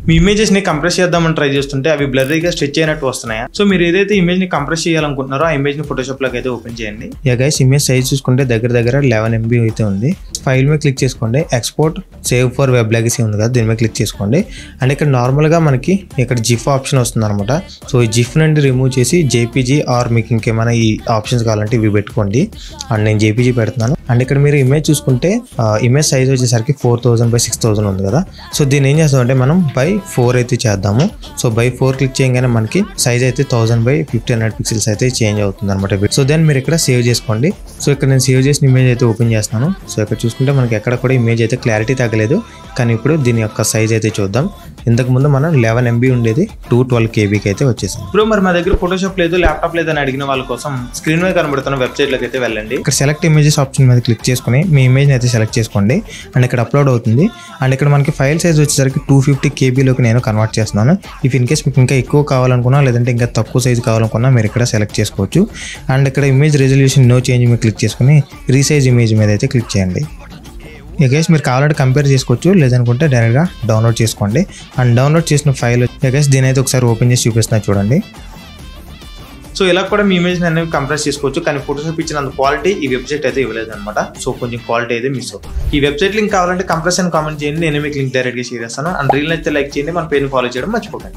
మీ images ని compress చేద్దామని try చేస్తుంటే అవి బ్లర్రీగా స్ట్రెచ్ అయినట్టు వస్తున్నాయా? సో మీరు ఏదైతే ఇమేజ్ ని కంప్రెస్ చేయాలనుకుంటున్నారో ఆ ఇమేజ్ ని ఫోటోషాప్ లోకి అయితే ఓపెన్ చేయండి. గైస్ ఇమేజ్ సైజ్ చూసుకుంటే దగ్గర 11 MB అయితే ఉంది. ఫైల్ మీద క్లిక్ చేసుకోండి. Export save for web legacy ఉంది కదా, దీని మీద క్లిక్ చేసుకోండి. అండ్ ఇక్కడ నార్మల్ గా మనకి ఇక్కడ జిఫ్ ఆప్షన్ వస్తుంది అనమాట. సో ఈ జిఫ్ నుండి రిమూవ్ చేసి జేపీజీ ఆర్ మీకు ఇంకేమైనా ఈ ఆప్షన్స్ కావాలంటే ఇవి పెట్టుకోండి. అండ్ నేను జేపీజీ పెడుతున్నాను. అండ్ ఇక్కడ మీరు ఇమేజ్ చూసుకుంటే ఇమేజ్ సైజ్ వచ్చేసరికి 4000x6000 ఉంది కదా. సో దీన్ని ఏం చేస్తామంటే మనం by 4 అయితే చేద్దాము. సో by 4 క్లిక్ చేయగానే మనకి సైజ్ అయితే 1000x1500 పిక్సెల్స్ అయితే చేంజ్ అవుతుంది అనమాట. సో దెన్ మీరు ఇక్కడ సేవ్ చేసుకోండి. సో ఇక్కడ నేను సేవ్ చేసిన ఇమేజ్ అయితే ఓపెన్ చేస్తాను. సో ఇక్కడ చూసుకుంటే మనకి ఎక్కడ కూడా ఇమేజ్ అయితే క్లారిటీ తగ్గలేదు. కానీ ఇప్పుడు దీని యొక్క సైజ్ అయితే చూద్దాం. ఇంతకు ముందు మనం 11 MB ఉండేది 212 KBకి అయితే వచ్చేసింది. ఇప్పుడు మరి మా దగ్గర ఫోటోషాప్ లేదు, ల్యాప్టాప్ లేదు అని అడిగిన వాళ్ళ కోసం స్క్రీన్ మీద కనబడుతున్న వెబ్సైట్ లోకి అయితే వెళ్ళండి. ఇక్కడ సెలెక్ట్ ఇమేజెస్ ఆప్షన్ మీద క్లిక్ చేసుకుని మీ ఇమేజ్ అయితే సెలెక్ట్ చేసుకోండి. అండ్ ఇక్కడ అప్లోడ్ అవుతుంది. అండ్ ఇక్కడ మనకి ఫైల్ సైజ్ వచ్చేసరికి 250 KBలోకి నేను కన్వర్ట్ చేస్తున్నాను. ఇఫ్ ఇన్ కేస్ మీకు ఇంకా ఎక్కువ కావాలనుకున్నా లేదంటే ఇంకా తక్కువ సైజ్ కావాలనుకున్నా మీరు ఇక్కడ సెలెక్ట్ చేసుకోవచ్చు. అండ్ ఇక్కడ ఇమేజ్ రెజల్యూషన్ నో చేంజ్ మీద క్లిక్ చేసుకుని రీసైజ్ ఇమేజ్ మీద అయితే క్లిక్ చేయండి. గైస్ మీరు కావాలంటే కంపేర్ చేసుకోవచ్చు, లేదనుకుంటే డైరెక్ట్గా డౌన్లోడ్ చేసుకోండి. అండ్ డౌన్లోడ్ చేసిన ఫైల్ గైస్ దీని అయితే ఒకసారి ఓపెన్ చేసి చూపిస్తున్నా చూడండి. సో ఇలా కూడా మీ ఇమేజ్ అనేవి కంప్రెస్ చేసుకోవచ్చు. కానీ ఫోటోషాప్ ఇచ్చినంత క్వాలిటీ ఈ వెబ్సైట్ అయితే ఇవ్వలేదు అనమాట. సో కొంచెం క్వాలిటీ అయితే మిస్ అవుతుంది. ఈ వెబ్సైట్ లింక్ కావాలంటే కంప్రెస్ అని కామెంట్ చేయండి, నేను మీకు లింక్ డైరెక్ట్గా షేర్ చేస్తాను. అండ్ రీల్ అయితే లైక్ చేయండి, మన పేరుని ఫాలో చేయడం మర్చిపోకండి.